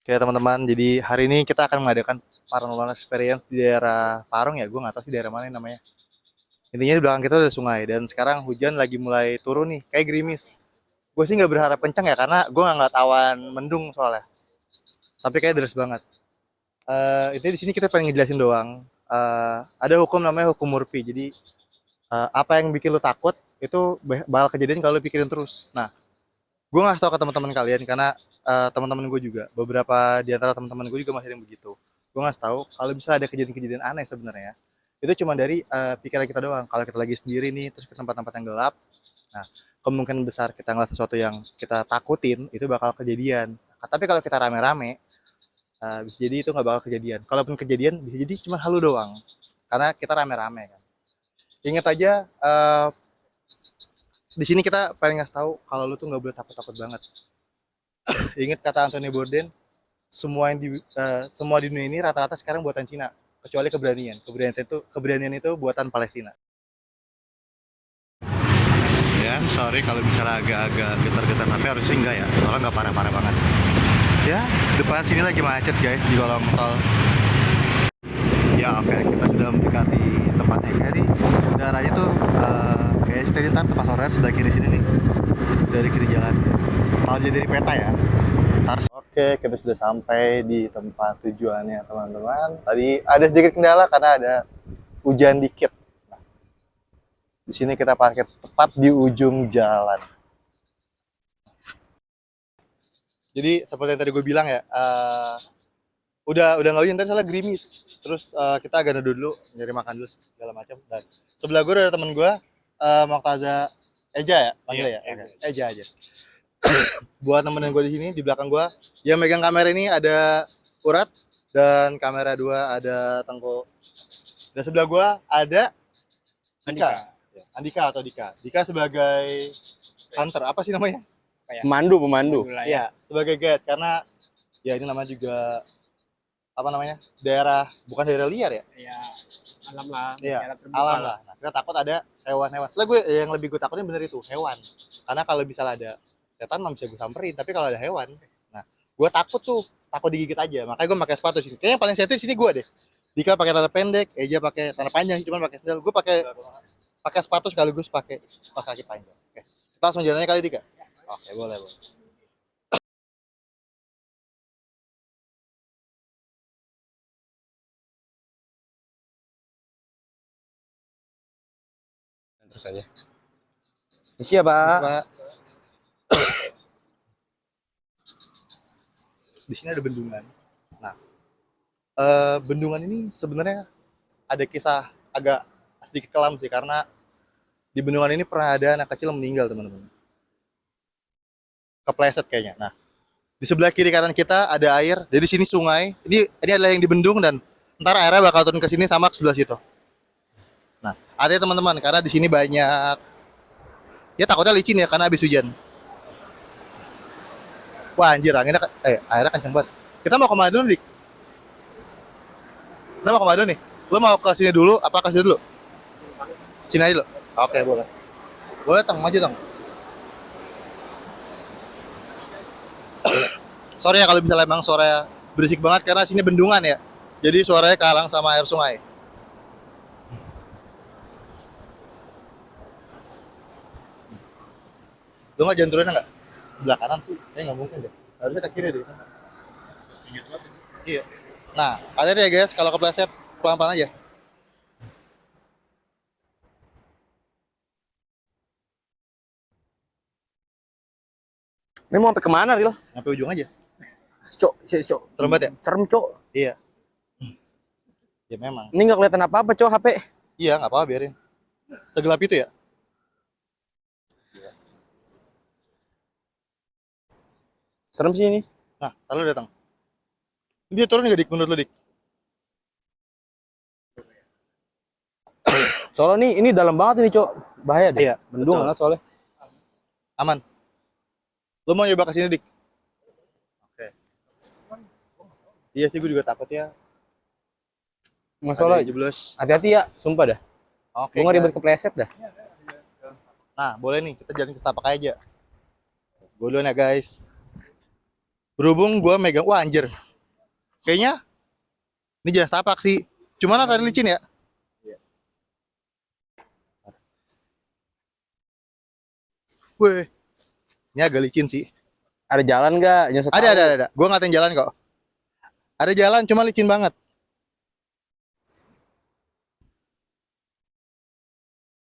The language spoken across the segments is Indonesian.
Oke teman-teman, jadi hari ini kita akan mengadakan paranormal experience di daerah Parung ya, gue nggak tahu sih daerah mana ini namanya. Intinya di belakang kita udah sungai dan sekarang hujan lagi mulai turun nih, kayak gerimis. Gue sih nggak berharap kencang ya karena gue nggak ngeliat awan mendung soalnya. Tapi kayak deras banget. Itu di sini kita pengen ngejelasin doang. Ada hukum namanya hukum Murphy. Jadi apa yang bikin lu takut itu bakal kejadian kalau lu pikirin terus. Nah, gue nggak tahu ke teman-teman kalian karena teman-teman gue juga beberapa di antara teman-teman gue juga masih ada yang begitu. Gue nggak tahu kalau misalnya ada kejadian-kejadian aneh sebenarnya itu cuma dari pikiran kita doang. Kalau kita lagi sendiri nih terus ke tempat-tempat yang gelap, nah kemungkinan besar kita ngeliat sesuatu yang kita takutin itu bakal kejadian. Tapi kalau kita rame-rame, bisa jadi itu nggak bakal kejadian. Kalaupun kejadian bisa jadi cuma halu doang karena kita rame-rame kan. Ingat aja, di sini kita pengen ngasih tahu kalau lu tuh nggak boleh takut-takut banget. Ingat kata Anthony Bourdain, semua di dunia ini rata-rata sekarang buatan Cina, kecuali keberanian. Keberanian itu buatan Palestina. Ya, sorry kalau misalnya agak-agak getar-getar tapi harus sih enggak ya, soalnya nggak parah-parah banget. Ya, depan sini lagi macet guys di kolong tol. Ya oke, kita sudah mendekati tempatnya. Jadi daerahnya tuh kayak steady ntar tempat horor sebelah kiri sini nih, dari kiri jalan. Kalau jadi dari peta ya. Oke, kita sudah sampai di tempat tujuannya teman-teman. Tadi ada sedikit kendala karena ada hujan dikit. Nah, di sini kita parkir tepat di ujung jalan. Jadi seperti yang tadi gue bilang ya, udah nggak hujan tadi soalnya gerimis. Terus kita agak neduh dulu, nyari makan dulu segala macam. Dan sebelah gue ada teman gue, Moktaza Eja ya, panggil ya. Eja aja. Buat temen gue di sini di belakang gue yang megang kamera ini ada Urat dan kamera dua ada Tengko, dan sebelah gue ada Andika. Andika atau Dika. Dika sebagai hunter, apa sih namanya? Pemandu, pemandu. Iya, sebagai guide karena ya ini namanya juga apa namanya? Daerah, bukan daerah liar ya? Iya, alam lah. Iya, alam lah. Nah, kita takut ada hewan-hewan. Setelah gue yang lebih gue takutin bener itu hewan. Karena kalau misalnya ada setan mah bisa gue samperin, tapi kalau ada hewan, nah gue takut tuh, takut digigit aja. Makanya gue pakai sepatu sini. Kayaknya yang paling safety sini gue deh. Dika pakai celana pendek, Eja pakai celana panjang, cuman pakai sandal. Gue pakai pakai sepatu sekaligus pakai pas kaki panjang. Oke. Kita langsung jalannya kali Dika. Oke, boleh, boleh. Terus aja. Misi ya, Pak. Pak, di sini ada bendungan. Nah, bendungan ini sebenarnya ada kisah agak sedikit kelam sih karena di bendungan ini pernah ada anak kecil yang meninggal teman-teman, kepleset kayaknya. Nah, di sebelah kiri kanan kita ada air, jadi sini sungai. Ini adalah yang dibendung dan ntar airnya bakal turun ke sini sama ke sebelah situ. Nah, ada teman-teman karena di sini banyak, ya takutnya licin ya karena habis hujan. Wah anjir, airnya kenceng banget. Kita mau kemana dulu nih? Kita mau kemana dulu nih? Lo mau ke sini dulu apa ke sini dulu? Sini aja lo. Oke, boleh. Boleh tong, maju tong. Sorry ya kalau misalnya emang suara berisik banget karena sini bendungan ya. Jadi suaranya kalang sama air sungai. Lu nggak jalan turunnya nggak? Sebelah kanan sih, kayaknya nggak mungkin deh. Harusnya ke kiri deh. Iya. Nah, hati ya guys, kalau kepleset pelan-pelan aja. Ini mau sampai kemana, Ril? Sampai ujung aja. Cok, cok. Serem banget ya? Serem, Cok. Iya. Ya memang. Ini nggak kelihatan apa-apa, Cok, HP. Iya, nggak apa-apa, biarin. Segelap itu ya? Serem sih ini. Nah, lalu datang. Dia turun nggak dik menurut lu dik? Soalnya ini dalam banget ini, Cok. Bahaya deh. Iya, Bendung betul. lah soalnya. Aman. Lu mau nyoba ke sini dik? Oke. Iya sih, gue juga takut ya. Masalah Ada jeblos. hati-hati ya, sumpah dah. Oke. Gue nggak Kan. ribet kepleset dah. Nah, boleh nih kita jalan ke setapak aja. Gue duluan ya guys. Berhubung gue megang, wah anjir. Kayaknya ini jalan setapak sih. Cuman tadi licin ya. Weh, ini agak licin sih. Ada jalan nggak? Nyusut Ada. Gue ngatain jalan kok. Ada jalan, cuma licin banget.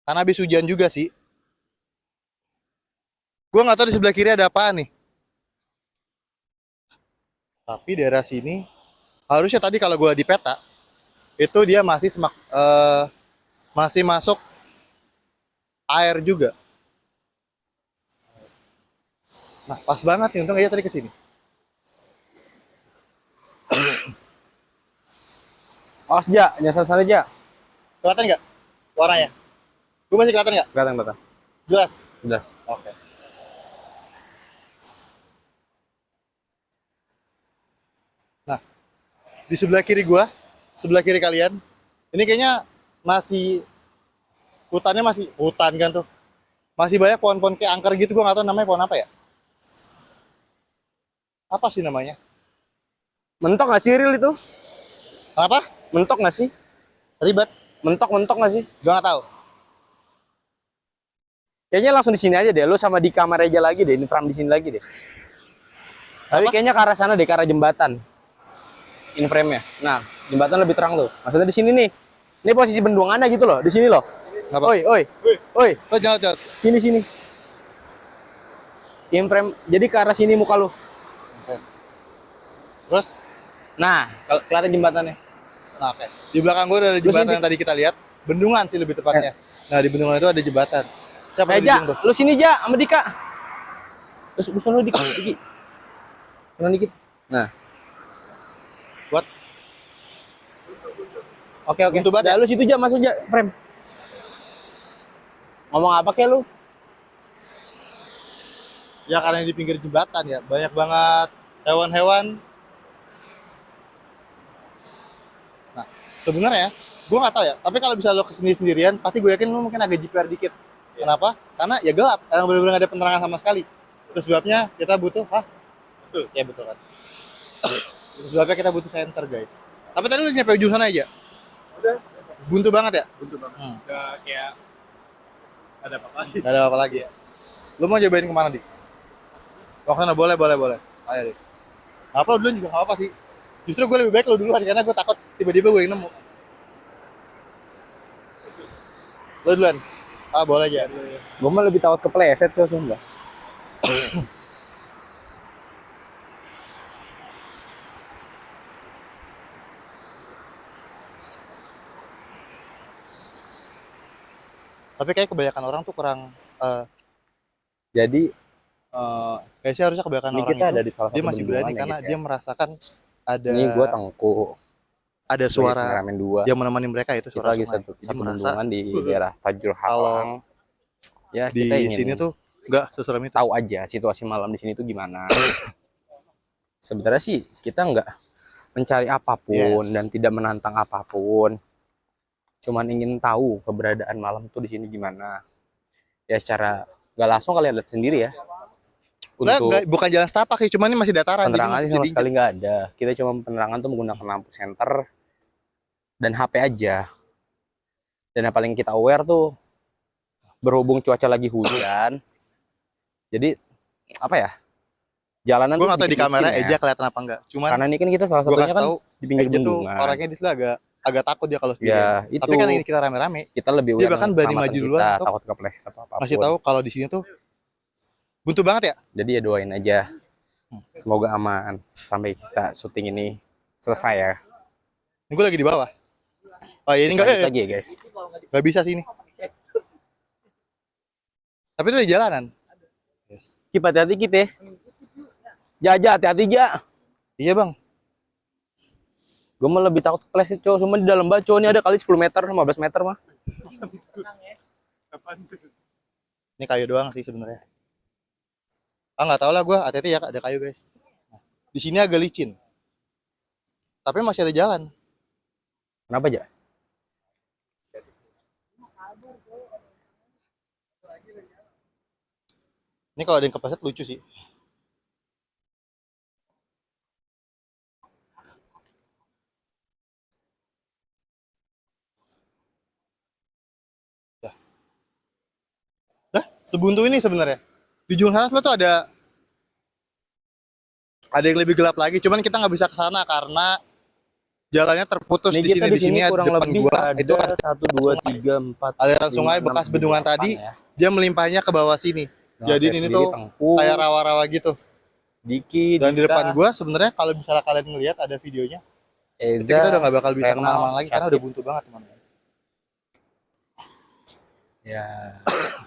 Karena habis hujan juga sih. Gue nggak tahu di sebelah kiri ada apaan nih. Tapi daerah sini harusnya tadi kalau gue di peta itu dia masih masuk air juga. Nah pas banget nih, untung aja tadi kesini. Awas Ja, nyasar sana Ja. Kelihatan nggak warnanya? Gue masih kelihatan nggak? Kelihatan. Jelas. Jelas. Oke. Nah di sebelah kiri gue, sebelah kiri kalian, ini kayaknya masih hutannya masih hutan kan tuh. Masih banyak pohon-pohon kayak angker gitu, gue nggak tahu namanya pohon apa ya. Apa sih namanya? Mentok nggak sih Ril itu? Apa? Mentok nggak sih? Ribet? Mentok nggak sih? Gue nggak tahu. Kayaknya langsung di sini aja deh. Lu sama di kamar aja lagi deh. Ini frame di sini lagi deh. Tapi Apa? kayaknya ke arah sana deh, ke arah jembatan. In frame-nya. Nah, jembatan lebih terang tuh. Maksudnya di sini nih. Ini posisi bendungannya gitu loh. Di sini loh. Apa? Oi. Oh, jangan. Sini. In frame. Jadi ke arah sini muka lu. Terus? Nah, kelihatan jembatannya. Nah, oke. Di belakang gue ada jembatan yang tadi kita lihat. Bendungan sih lebih tepatnya. Nah, di bendungan itu ada jembatan. Siapa yang di Ja, ujung tuh? lu sini Ja sama Dika. Terus lu dikit. Sana dikit. Nah. Buat? Oke. Buntu banget ya? Lu situ Ja, masuk Ja, frame. Ngomong apa kayak lu? Ya karena di pinggir jembatan ya. Banyak banget hewan-hewan. Nah, sebenarnya gue nggak tahu ya. Tapi kalau bisa lo kesini sendirian, pasti gue yakin lo mungkin agak jiper dikit. Kenapa? Karena ya gelap. Yang benar-benar nggak ada penerangan sama sekali. Terus sebabnya kita butuh, betul. Ya betul kan. Terus sebabnya kita butuh center guys. Tapi tadi lu nyampe ujung sana aja. Udah, Buntu banget ya? buntu banget. Udah kayak ada apa lagi? Gak ada apa lagi ya. Lu mau cobain kemana dik? Oh sana boleh. Ayo dik. Apa lu duluan juga gak apa sih. Justru gue lebih baik lu duluan karena gue takut tiba-tiba gue yang nemu. Lu duluan. Boleh aja. Gue mah lebih takut kepleset coy sumpah. Tapi kayak kebanyakan orang tuh kurang Jadi kayaknya sih harusnya kebanyakan ini orang kita itu ada di salah dia satu masih bendungan berani ya, karena guys, ya. dia merasakan ada Ini gue Tengku. ada suara Kameramen 2. yang menemani mereka itu Kita suara lagi sungai. satu Jadi merasa bendungan di daerah Tajur Halang. Ya, di kita ingin sini tuh nggak seserem itu. tahu aja situasi malam di sini tuh gimana. Sebenarnya sih kita nggak mencari apapun Yes. dan tidak menantang apapun. Cuman ingin tahu keberadaan malam tuh di sini gimana. Ya secara nggak langsung kalian lihat sendiri ya. Lah, Untuk bukan jalan setapak sih, cuman ini masih dataran. Jadi penerangan masih sama sedikit. sekali nggak ada. Kita cuma penerangan tuh menggunakan lampu senter dan HP aja. Dan yang paling kita aware tuh berhubung cuaca lagi hujan. Jadi apa ya? Jalanan Gue tuh nggak tahu di sedikit kamera licin ya. Eja kelihatan apa enggak. Cuman Karena ini kan kita salah gue satunya kasih kan tahu di pinggir Eja tuh bendungan. orangnya di sini agak takut dia kalau Ya sendirian. itu. Tapi kan ini kita rame-rame. Kita lebih Dia aware bahkan dengan berani keselamatan maju kita, duluan untuk takut kepleset atau apapun. Masih tahu kalau di sini tuh buntu banget ya. Jadi ya doain aja. Semoga aman sampai kita syuting ini selesai ya. Ini gue lagi di bawah. Oh ini Lanjut enggak lagi ya guys. nggak bisa sih ini. Tapi itu di jalanan. Yes. Kip hati-hati Kip ya. Jaja hati-hati Ja. Iya bang. Gue mah lebih takut kepleset cowok. Cuma di dalam baco ini ada kali 10 meter, 15 meter mah. Ini kayu doang sih sebenarnya. Nggak tahu lah gue. Hati-hati ya ada kayu guys. Di sini agak licin. Tapi masih ada jalan. Kenapa Ja? Ini kalau ada yang kepleset lucu sih. sebuntu ini sebenarnya. Di ujung sana tuh ada yang lebih gelap lagi, cuman kita nggak bisa ke sana karena jalannya terputus Nih di kita sini. di Di sini sini ada kurang depan lebih gua ada itu ada 1, 2, 3, 4, aliran 5, sungai 6, bekas 7, bendungan 8 tadi, ya. dia melimpahnya ke bawah sini. Nah, Jadi saya ini sendiri tuh Tengku, kayak rawa-rawa gitu. Diki, Dan di depan Dika, gua sebenarnya kalau misalnya kalian ngelihat ada videonya, itu kita udah Eza, nggak bakal bisa Renal, kemana-mana lagi karena udah Syakib. buntu banget teman-teman. Ya,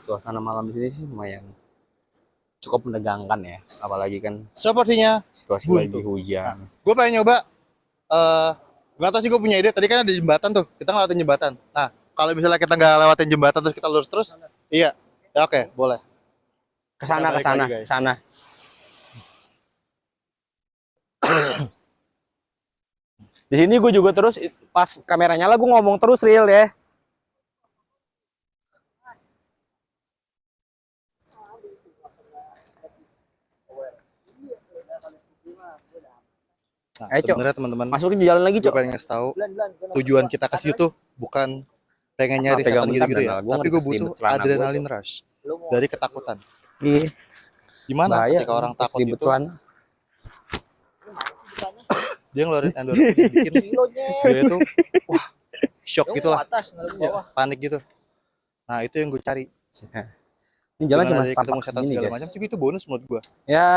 suasana malam di sini sih lumayan cukup menegangkan ya, apalagi kan Sepertinya situasi buntu. lagi hujan. Gue pengen nyoba, eh nggak tahu sih, gue punya ide. Tadi kan ada jembatan tuh, kita ngelewatin jembatan. Nah, kalau misalnya kita nggak lewatin jembatan terus kita lurus terus, iya, ya oke, boleh. Ke sana, Kita ke balik sana, lagi, ke guys. sana. Di sini gue juga terus pas kameranya lah gue ngomong terus real ya. Nah, Ayo, Cok. sebenarnya teman-teman, Masukin di jalan lagi, gue Cok. pengen ngasih tahu tujuan kita ke situ bukan pengen nyari Pegang setan bentar, gitu-gitu ya, Bernal. Gua tapi ngerti gue keselibet butuh celana gua, adrenalin rush dari ketakutan. Iya, Gimana bahaya. ketika orang takut Keselibet itu, celana. dia ngeluarin endorfin, bikin dia itu wah shock gitulah, panik gitu. Nah itu yang gue cari. Ini jalan Dengan cuma ada ketemu setapak setan segini, segala guys. macam sih, itu bonus menurut gue. Ya,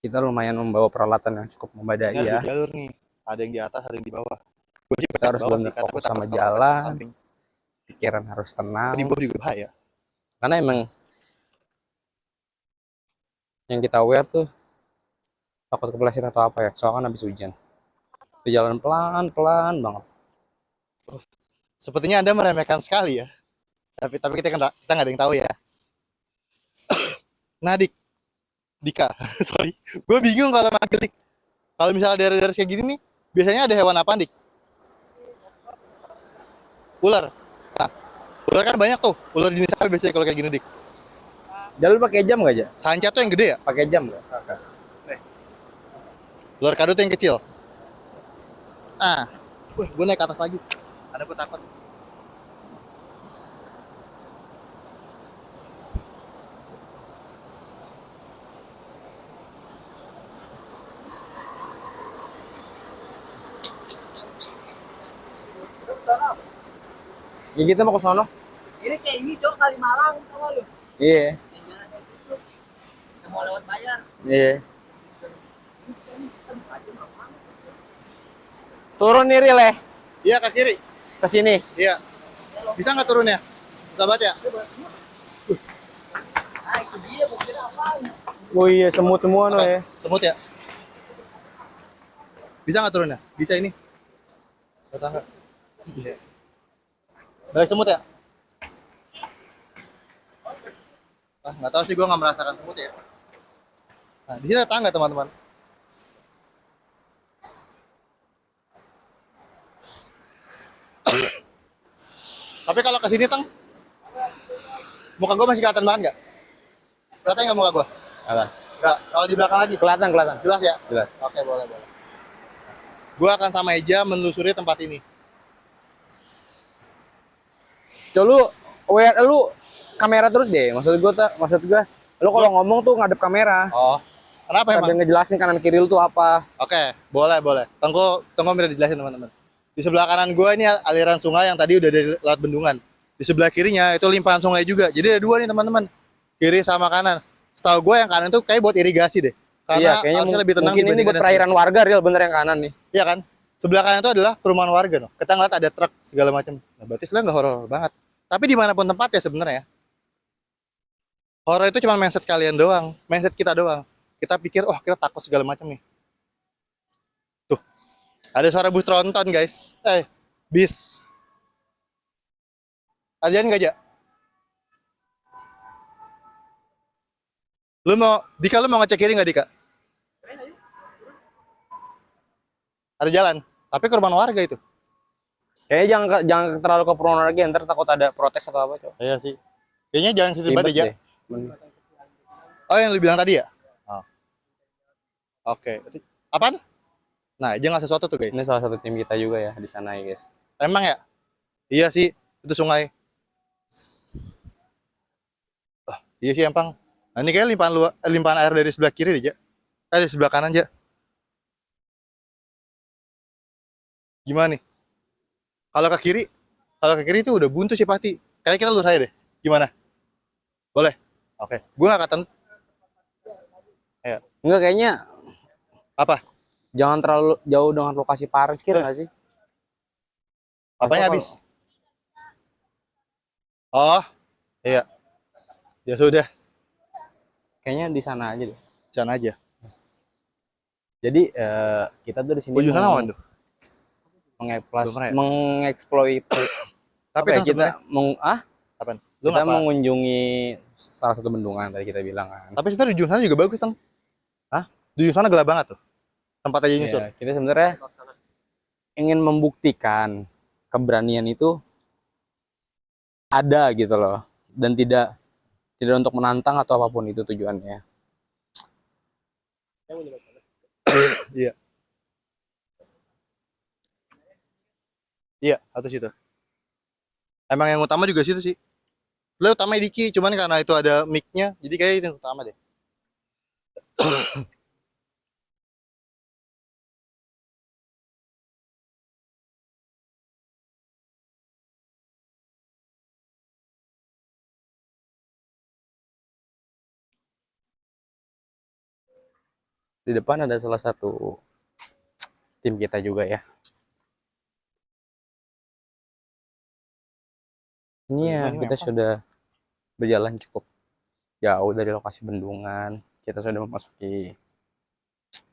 kita lumayan membawa peralatan yang cukup memadai Ini ada ya. dua jalur nih, ada yang di atas, ada yang di bawah. Gue sih Kita harus benar fokus sama jalan, pikiran harus Tapi di tenang. bawah juga bahaya. Karena emang yang kita aware tuh takut kepleset atau apa ya. Soalnya kan habis hujan. Itu jalan pelan-pelan banget. Sepertinya Anda meremehkan sekali ya. Tapi kita nggak ada yang tahu ya. Nah, Dika, sorry. Gue bingung kalau manggil Dik. Kalau misalnya daerah-daerah kayak gini nih, biasanya ada hewan apa, Dik? Ular. Nah, ular kan banyak tuh. Ular jenis apa biasanya kalau kayak gini, Dik? Jalur pakai jam nggak aja? Sanca tuh yang gede ya? Pakai jam nggak? Ular kado tuh yang kecil. Ah, gue naik ke atas lagi. Ada gue takut. Ya kita mau ke sono. Ini kayak ini Cok, Kalimalang sama lu. Iya. Yang jalannya itu yang mau lewat bayar. Iya. Turun nih Ril ya, Iya, ke kiri. ke sini. Iya. Bisa nggak turun ya? Sahabat ya? Ah, itu dia mau kira apaan? Oh iya, semut semua no ya. Semut ya? Bisa nggak turun ya? Bisa ini. Kata nggak? Iya. Balik semut ya? Ah, nggak tahu sih, gue nggak merasakan semut ya. Nah, di sini ada tangga teman-teman. Tapi kalau ke sini Tang, muka gue masih kelihatan banget nggak? Kelihatan nggak muka gue? Apa? Nggak. Kalau di belakang lagi, Kelihatan, kelihatan. jelas ya? Jelas. Oke, boleh, boleh. Gue akan sama Eja menelusuri tempat ini. Coba lu kamera terus deh. Maksud gua, lu kalau ngomong tuh ngadep kamera. Oh, kenapa Sambil emang? ngejelasin kanan kiri lu tuh apa. Oke, boleh, boleh. Tunggu biar dijelasin teman-teman. Di sebelah kanan gue ini aliran sungai yang tadi udah dari laut bendungan. Di sebelah kirinya itu limpahan sungai juga. Jadi ada dua nih teman-teman, kiri sama kanan. Setahu gue yang kanan tuh kayak buat irigasi deh. Iya, Karena kayaknya harusnya lebih tenang mungkin ini buat dibandingkan yang perairan warga Ril, bener yang kanan nih. sebelah. Iya kan? Sebelah kanan itu adalah perumahan warga, no. Kita ngeliat ada truk segala macam. Nah, berarti sebenarnya nggak horor banget. Tapi dimanapun tempatnya sebenarnya, horor itu cuma mindset kalian doang, mindset kita doang. Kita pikir, oh kita takut segala macam nih. Tuh, ada suara bus tronton guys. Bis. Adian nggak aja? Dika lu mau ngecek kiri nggak Dika? Ada jalan, tapi ke rumah warga itu. Kayaknya jangan terlalu ke perumahan lagi, ntar takut ada protes atau apa, Cok. Iya sih. Kayaknya jangan situ banget aja. deh. Oh yang lu bilang tadi ya? Oh. Oke. Apaan? Nah, jangan sesuatu tuh guys. Ini salah satu tim kita juga ya di sana ya, guys. Emang ya? Iya sih, itu sungai. Iya sih Empang. Nah, ini kayak limpahan air dari sebelah kiri deh, Ja. Dari sebelah kanan, Ja. Gimana nih? Kalau ke kiri, kalau ke kiri itu udah buntu sih pasti. Kayak kita lurus aja deh. Gimana? Boleh? Oke. Gue gak kata ya. Enggak, kayaknya Apa? jangan terlalu jauh dengan lokasi parkir Eh, nggak sih? Atau apanya kalau habis? Oh, iya. Ya sudah, kayaknya di sana aja deh. sana aja. Jadi kita tuh di sini Ujung sana apa tuh? Belum pernah ya? mengeksploit Tapi apa ya Tang kita sebenarnya apaan? Lu kita ngapa? mengunjungi salah satu bendungan tadi kita bilang kan. Tapi sebenarnya di ujung sana juga bagus, Tang. Hah? Di ujung sana gelap banget tuh. Tempat aja nyusur. Ya, kita sebenarnya ingin membuktikan keberanian itu ada gitu loh, dan tidak tidak untuk menantang atau apapun itu tujuannya. Iya. Iya, atau situ. Emang yang utama juga situ sih. Lu utama Diki, cuman karena itu ada mic-nya, jadi kayak itu yang utama deh. Di depan ada salah satu tim kita juga ya. Ini ya Ini kita memang. sudah berjalan cukup jauh dari lokasi bendungan. Kita sudah memasuki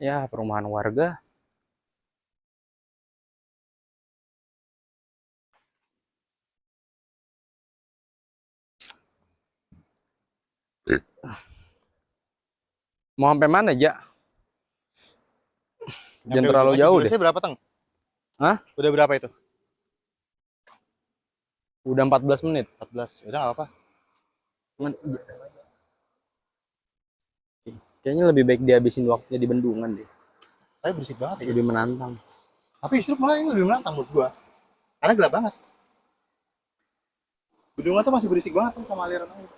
ya perumahan warga. Mau sampai mana aja? Jangan Sampai terlalu ujung aja. jauh deh. Durasinya berapa, Tang? Hah? Udah berapa itu? Udah 14 menit. 14. Udah nggak apa-apa. Cuman, kayaknya lebih baik dihabisin waktunya di bendungan deh. Tapi berisik banget ya. Lebih menantang. Tapi justru malah ini lebih menantang menurut gua. Karena gelap banget. Bendungan tuh masih berisik banget tuh sama aliran air.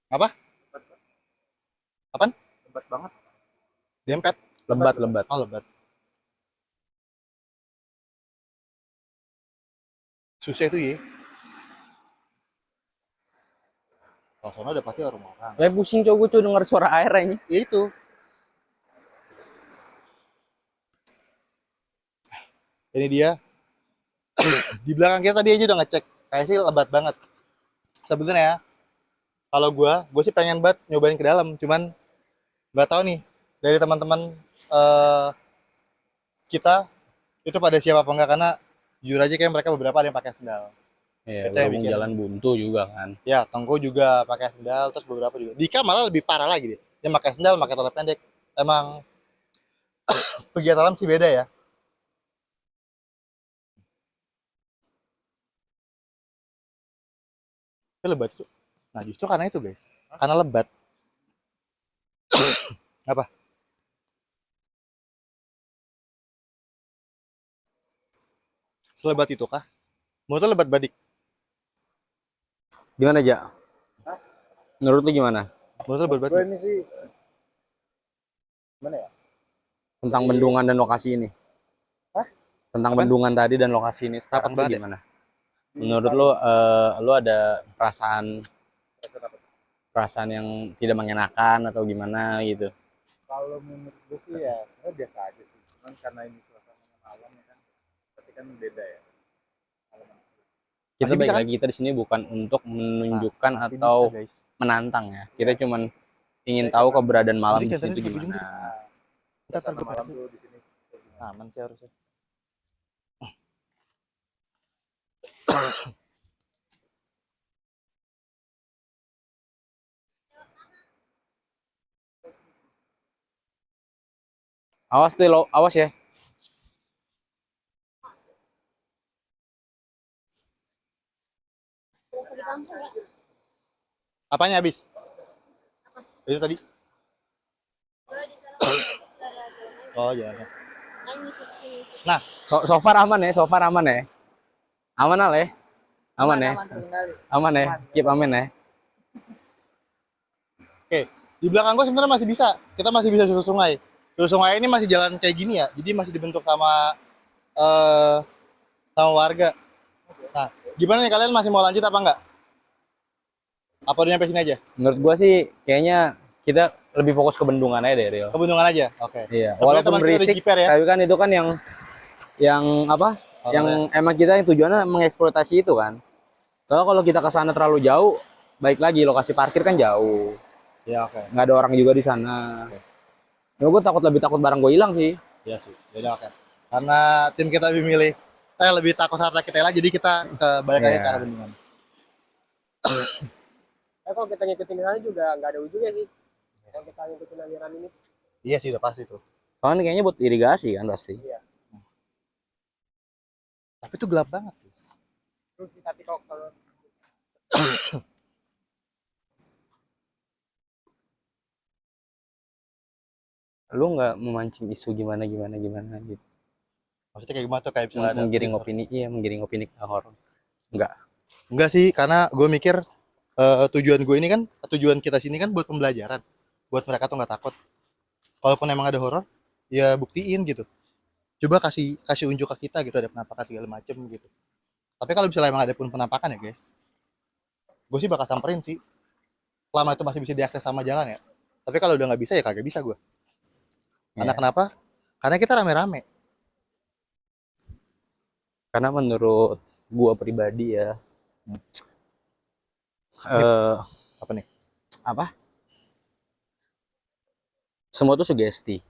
Apa? Apaan? Lebat banget. Dempet. Lebat-lebat. Oh, lebat. Susah itu ya. Kalau sana udah pasti rumah orang. Kayak pusing coba gue denger suara air aja. Ya itu. Ini dia. Di belakang kita tadi aja udah ngecek. Kayak sih lebat banget. Sebenarnya ya, kalau gue sih pengen banget nyobain ke dalam. Cuman nggak tahu nih dari teman-teman eh, kita itu pada siap apa enggak karena jujur aja kayak mereka beberapa ada yang pakai sendal. Iya, Itu yang berhubung bikin. jalan buntu juga kan. Ya, Tongko juga pakai sendal, terus beberapa juga. Dika malah lebih parah lagi deh. Dia pakai sendal, pakai celana pendek. Emang pegiat alam sih beda ya. Itu lebat tuh. Nah, justru karena itu, guys. Karena lebat. Apa? Selebat itu kah? Menurut lo lebat badik? Gimana aja? Menurut lu gimana? Menurut lo lebat Gue badik? ini sih gimana ya? Tentang bendungan dan lokasi ini? Hah? Tentang Apaan? bendungan tadi dan lokasi ini Rapat sekarang tuh banget ya? gimana? Menurut lu, lu ada perasaan Perasaan apa? perasaan yang tidak mengenakan atau gimana gitu? Kalau menurut gue sih ya sebenarnya biasa aja sih. Cuman karena ini suasananya malam ya kan, pasti kan beda ya. Kita Masih bisa baik kan? lagi kita di sini bukan untuk menunjukkan Masih atau bisa, guys. menantang ya. Kita cuman ingin tahu keberadaan malam di Jadi sini jangan tuh sampai ujung gimana. Ntar, Suasana ntar, malam ntar. tuh di sini. Aman sih harusnya. Awas deh lo, awas ya. Apanya habis? Itu tadi. Oh jalannya. Nah, so far aman ya, so far aman ya. Aman Ale, aman ya, terkendali. aman ya, keep aman ya. Oke, di belakang gue sebenarnya masih bisa. Kita masih bisa susur sungai. Susur sungai ini masih jalan kayak gini ya. Jadi masih dibentuk sama eh sama warga. Nah, gimana nih kalian masih mau lanjut apa enggak? Apa udah nyampe sini aja? Menurut gua sih kayaknya kita lebih fokus ke bendungan aja deh, Rio. Ke Bendungan aja. Oke. Iya, Sebenarnya walaupun teman kita udah berisik, jiper ya. tapi kan itu kan yang apa? Yang Horornya. emang kita yang tujuannya mengeksploitasi itu kan. Soalnya kalau kita ke sana terlalu jauh, baik lagi lokasi parkir kan jauh. Ya oke. Nggak ada orang juga di sana. Oke. Ya, gue lebih takut barang gue hilang sih. Iya sih. Jadi oke. Karena tim kita lebih milih lebih takut harta kita hilang, jadi kita ke balik lagi Iya. ke arah Bendungan. Kalau kita ngikutin di sana juga nggak ada ujungnya sih. Kalau kita ngikutin aliran ini. Iya sih udah pasti tuh. Soalnya kayaknya buat irigasi kan pasti. Tapi itu gelap banget, guys. Terus tapi kalau Lu nggak memancing isu gimana gitu. Maksudnya kayak gimana tuh, kayak misalnya ada Menggiring berita. opini, iya menggiring opini ke horor. Enggak. Enggak sih, karena gue mikir tujuan gue ini kan, tujuan kita sini kan buat pembelajaran. Buat mereka tuh nggak takut. Kalaupun emang ada horor, ya buktiin gitu. Coba kasih unjuk ke kita gitu, ada penampakan segala macem gitu. Tapi kalau misalnya emang ada pun penampakan ya guys, gue sih bakal samperin sih. Selama itu masih bisa diakses sama jalan ya. Tapi kalau udah nggak bisa ya kagak bisa gue. Karena Iya. kenapa? Karena kita rame-rame. Karena menurut gua pribadi ya, Apa nih? apa? Semua tuh sugesti.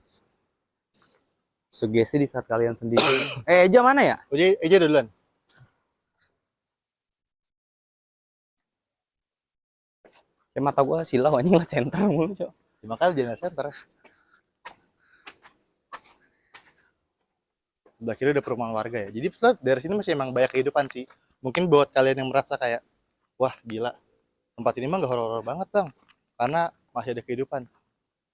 Sugesti di saat kalian sendiri. Eja mana ya? Eja duluan. Kayak mata gua silau anjing lah center mulu, Cok. Ya, makanya jadi center. Sebelah kiri udah perumahan warga ya. Jadi dari sini masih emang banyak kehidupan sih. Mungkin buat kalian yang merasa kayak, wah gila, tempat ini mah gak horor banget bang. Karena masih ada kehidupan.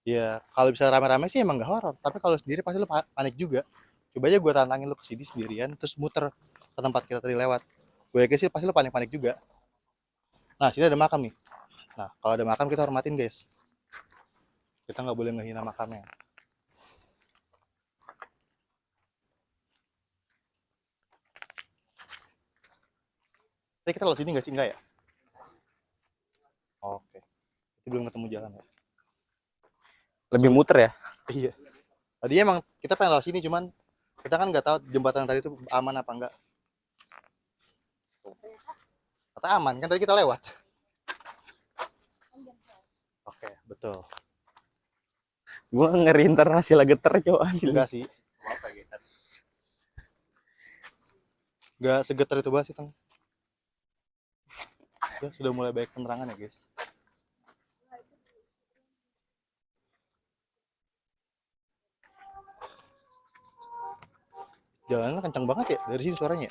Ya kalau bisa rame-rame sih emang gak horor. Tapi kalau sendiri pasti lu panik juga. Coba aja gue tantangin lu kesini sendirian, terus muter ke tempat kita tadi lewat. Gue yakin sih pasti lu panik-panik juga. Nah sini ada makam nih. Nah kalau ada makam kita hormatin guys. Kita nggak boleh ngehina makamnya. Tapi kita lewat sini nggak sih? Enggak ya? Oke. Itu belum ketemu jalan ya? Lebih muter ya. Iya. Tadinya emang kita pengen lewat sini, cuman kita kan nggak tahu jembatan tadi itu aman apa enggak. Kata aman, kan tadi kita lewat. Oke, betul. Gua ngeri ntar hasilnya geter, Cok. Asli. Enggak sih. Enggak segetar itu banget sih, Teng. Ya, sudah mulai banyak penerangan ya, guys. Jalannya kencang banget ya, dari sini suaranya.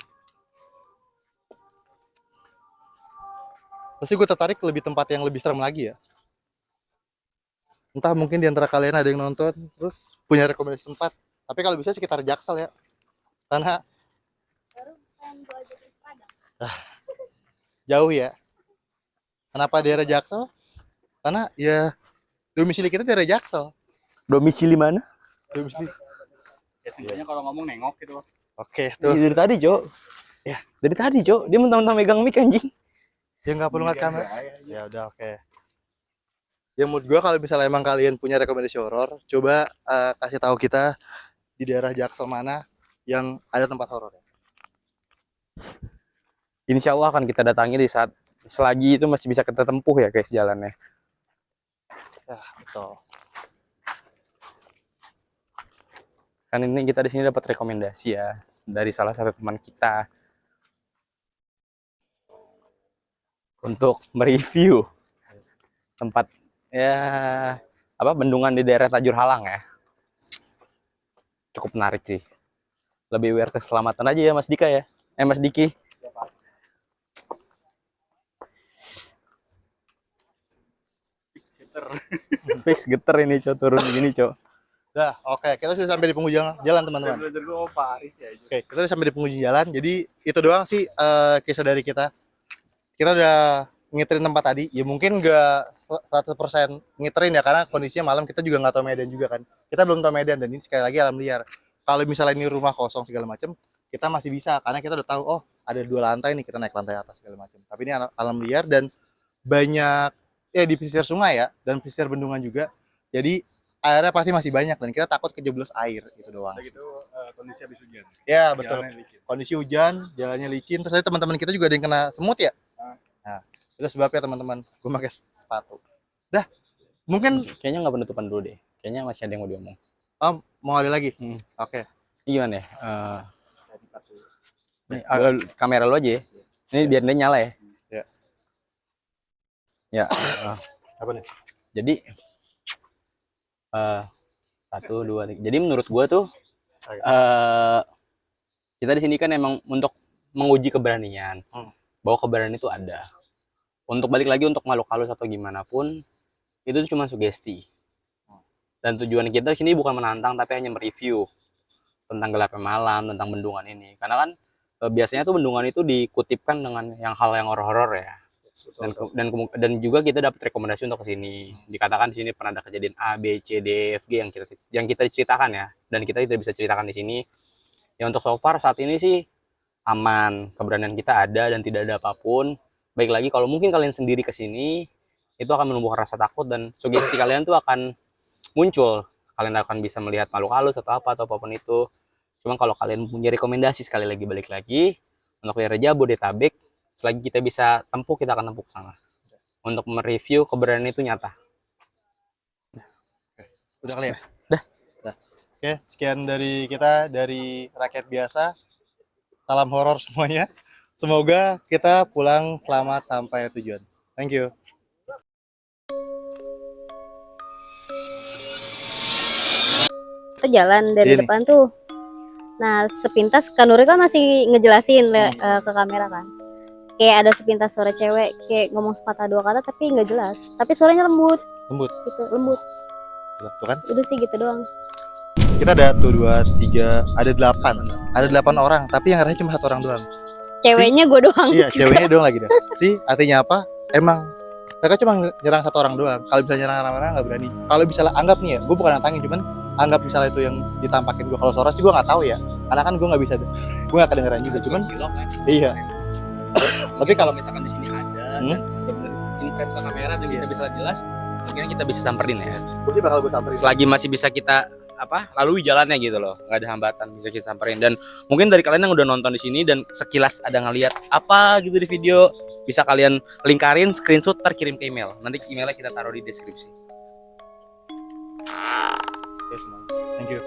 Pasti gue tertarik lebih tempat yang lebih serem lagi ya. Entah mungkin di antara kalian ada yang nonton, terus punya rekomendasi tempat. Tapi kalau bisa sekitar Jaksel ya. Karena jauh ya. Kenapa daerah Jaksel? Karena ya domisili kita daerah Jaksel. Domisili mana? Domisili. Ya sebenarnya kalau ngomong nengok gitu. Oke, tuh. Dari tadi, Cok. Ya. Dari tadi, Cok. Dia mentang-mentang megang mic anjing. Ya nggak perlu ngeliat kamera. Ya udah oke. Ya menurut gua kalau misalnya emang kalian punya rekomendasi horor, coba kasih tahu kita di daerah Jaksel mana yang ada tempat horor. Insya Allah akan kita datangi di saat selagi itu masih bisa kita tempuh ya guys jalannya. Ya, betul. Kan ini kita di sini dapat rekomendasi ya dari salah satu teman kita untuk mereview tempat ya apa bendungan di daerah Tajur Halang ya. Cukup menarik sih. Lebih aware keselamatan aja ya Mas Dika ya. Mas Diki. Fix geter ini, Cok, turun gini, Cok. Dah, oke. Kita sudah sampai di penghujung jalan, teman-teman. Belajar gue Pak Aris ya. Oke, kita udah sampai di penghujung jalan. Jadi itu doang sih kisah dari kita. Kita udah ngiterin tempat tadi. Ya mungkin nggak 100% ngiterin ya, karena kondisinya malam, kita juga nggak tahu medan juga kan. Kita belum tahu medan, dan ini sekali lagi alam liar. Kalau misalnya ini rumah kosong segala macam, kita masih bisa karena kita udah tahu, oh ada 2 lantai nih, kita naik lantai atas segala macam. Tapi ini alam liar dan banyak ya di pesisir sungai ya, dan pesisir bendungan juga. Jadi airnya pasti masih banyak dan kita takut kejeblos air gitu doang. Udah gitu kondisi habis hujan. Ya betul. Jalannya licin. Kondisi hujan, jalannya licin. Terus tadi teman-teman kita juga ada yang kena semut ya. Nah, itu sebabnya teman-teman, gue pakai sepatu. Dah, mungkin Kayaknya nggak penutupan dulu deh. Kayaknya masih ada yang mau diomong. mau ada lagi. Hmm. Oke. Ini gimana ya? Nih, kamera lu aja ya. Ini biar dia nyala ya. Ya. Ya. Apa nih? Jadi 1, 2, 3. Jadi menurut gua tuh Oke. kita di sini kan emang untuk menguji keberanian. Bahwa keberanian itu ada. Untuk balik lagi untuk makhluk halus atau gimana pun itu tuh cuma sugesti. Dan tujuan kita di sini bukan menantang tapi hanya mereview tentang gelapnya malam, tentang bendungan ini. Karena kan biasanya tuh bendungan itu dikutipkan dengan hal yang horor-horor ya. Dan juga kita dapat rekomendasi untuk ke sini. Dikatakan di sini pernah ada kejadian A, B, C, D, F, G yang kita ceritakan ya. Dan kita tidak bisa ceritakan di sini. Ya untuk so far saat ini sih aman, keberanian kita ada dan tidak ada apapun. Baik lagi kalau mungkin kalian sendiri ke sini itu akan menumbuhkan rasa takut dan sugesti kalian tuh akan muncul. Kalian akan bisa melihat makhluk halus atau apa atau apapun itu. Cuma kalau kalian punya rekomendasi, sekali lagi balik lagi untuk daerah Jabodetabek, selagi kita bisa tempuh, kita akan tempuh ke sana untuk mereview keberanian itu nyata. Udah kali ya? Dah. Oke, sekian dari kita, dari rakyat biasa. Salam horor semuanya. Semoga kita pulang selamat sampai tujuan. Thank you. Kita jalan dari Ini. depan tuh. Nah, sepintas Kak Nuri kan masih ngejelasin ke kamera kan. Kayak ada sepintas suara cewek kayak ngomong sepatah 2 kata tapi nggak jelas. Tapi suaranya lembut Lembut. gitu, lembut. Tuh kan? Udah sih gitu doang. Kita ada 1, 2, 3, ada 8. Ada 8 orang, tapi yang rasanya cuma 1 orang doang. Ceweknya gue doang. Iya, juga. ceweknya doang lagi dah. Sih, artinya apa? Emang mereka cuma nyerang 1 orang doang. Kalau bisa nyerang orang-orang nggak berani. Kalau misalnya anggap nih ya, gue bukan nantangin, cuman anggap misalnya itu yang ditampakin gue. Kalau suara sih gue nggak tahu ya, karena kan gue nggak bisa, gue nggak kedengeran juga. Cuman iya. Tapi kalau misalkan di sini ada Hmm? dan benar-benar infrared ke kamera dan kita bisa lihat jelas, mungkin kita bisa samperin ya. gue sih bakal gue samperin. Selagi masih bisa kita lalui jalannya gitu loh, nggak ada hambatan, bisa kita samperin. Dan mungkin dari kalian yang udah nonton di sini dan sekilas ada ngeliat apa gitu di video, bisa kalian lingkarin, screenshot, terkirim ke email. Nanti emailnya kita taruh di deskripsi. Oke, semuanya. Thank you.